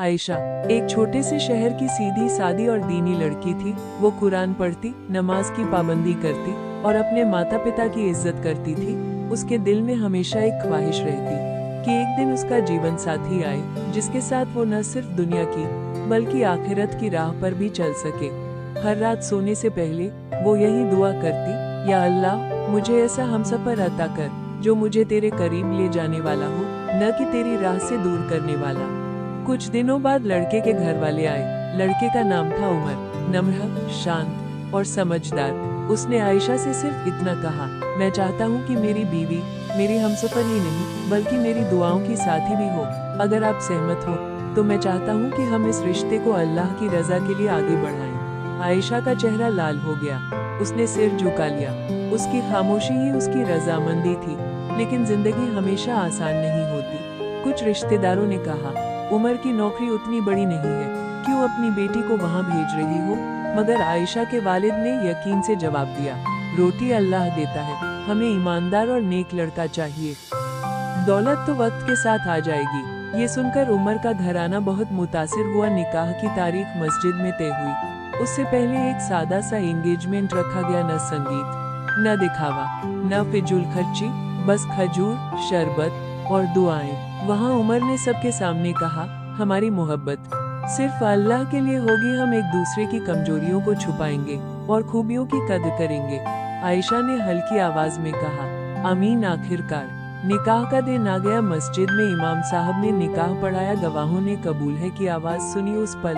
आयशा एक छोटे से शहर की सीधी सादी और दीनी लड़की थी। वो कुरान पढ़ती, नमाज की पाबंदी करती और अपने माता पिता की इज्जत करती थी। उसके दिल में हमेशा एक ख्वाहिश रहती कि एक दिन उसका जीवन साथी आए, जिसके साथ वो न सिर्फ दुनिया की बल्कि आखिरत की राह पर भी चल सके। हर रात सोने से पहले वो यही दुआ करती, या अल्लाह, मुझे ऐसा हमसफर अता कर जो मुझे तेरे करीब ले जाने वाला हो, न कि तेरी राह से दूर करने वाला। कुछ दिनों बाद लड़के के घर वाले आए। लड़के का नाम था उमर, नम्र, शांत और समझदार। उसने आयशा से सिर्फ इतना कहा, मैं चाहता हूँ कि मेरी बीवी मेरी हमसफर ही नहीं बल्कि मेरी दुआओं की साथी भी हो। अगर आप सहमत हो तो मैं चाहता हूँ कि हम इस रिश्ते को अल्लाह की रजा के लिए आगे बढ़ाएं। आयशा का चेहरा लाल हो गया। उसने सिर झुका लिया। उसकी खामोशी ही उसकी रजामंदी थी। लेकिन जिंदगी हमेशा आसान नहीं होती। कुछ रिश्तेदारों ने कहा, उमर की नौकरी उतनी बड़ी नहीं है, क्यों अपनी बेटी को वहाँ भेज रही हो? मगर आयशा के वालिद ने यकीन से जवाब दिया, रोटी अल्लाह देता है, हमें ईमानदार और नेक लड़का चाहिए। दौलत तो वक्त के साथ आ जाएगी। ये सुनकर उमर का घराना बहुत मुतासिर हुआ। निकाह की तारीख मस्जिद में तय हुई। उससे पहले एक सादा सा एंगेजमेंट रखा गया। न संगीत, न दिखावा, न फिजूल खर्ची, बस खजूर, शरबत और दुआएं। वहाँ उमर ने सबके सामने कहा, हमारी मोहब्बत सिर्फ अल्लाह के लिए होगी। हम एक दूसरे की कमजोरियों को छुपाएंगे और खूबियों की कदर करेंगे। आयशा ने हल्की आवाज में कहा, आमीन। आखिरकार निकाह का दिन आ गया। मस्जिद में इमाम साहब ने निकाह पढ़ाया। गवाहों ने कबूल है की आवाज सुनी। उस पल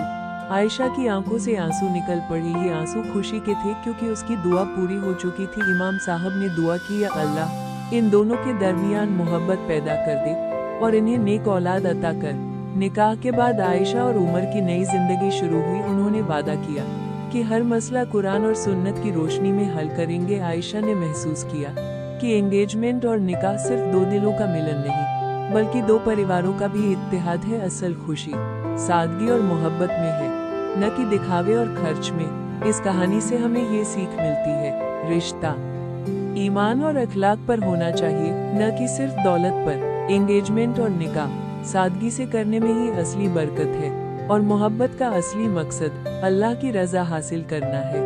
आयशा की आंखों से आंसू निकल पड़े। ये आंसू खुशी के थे क्योंकि उसकी दुआ पूरी हो चुकी थी। इमाम साहब ने दुआ की, या अल्लाह, इन दोनों के दरमियान मोहब्बत पैदा कर दे और इन्हें नेक औलाद अता कर। निकाह के बाद आयशा और उमर की नई जिंदगी शुरू हुई। उन्होंने वादा किया कि हर मसला कुरान और सुन्नत की रोशनी में हल करेंगे। आयशा ने महसूस किया कि एंगेजमेंट और निकाह सिर्फ दो दिलों का मिलन नहीं बल्कि दो परिवारों का भी इत्तेहाद है। असल खुशी सादगी और मोहब्बत में है, न कि दिखावे और खर्च में। इस कहानी से हमें ये सीख मिलती है, रिश्ता ईमान और अखलाक पर होना चाहिए, न कि सिर्फ दौलत पर। एंगेजमेंट और निकाह सादगी से करने में ही असली बरकत है और मोहब्बत का असली मकसद अल्लाह की रजा हासिल करना है।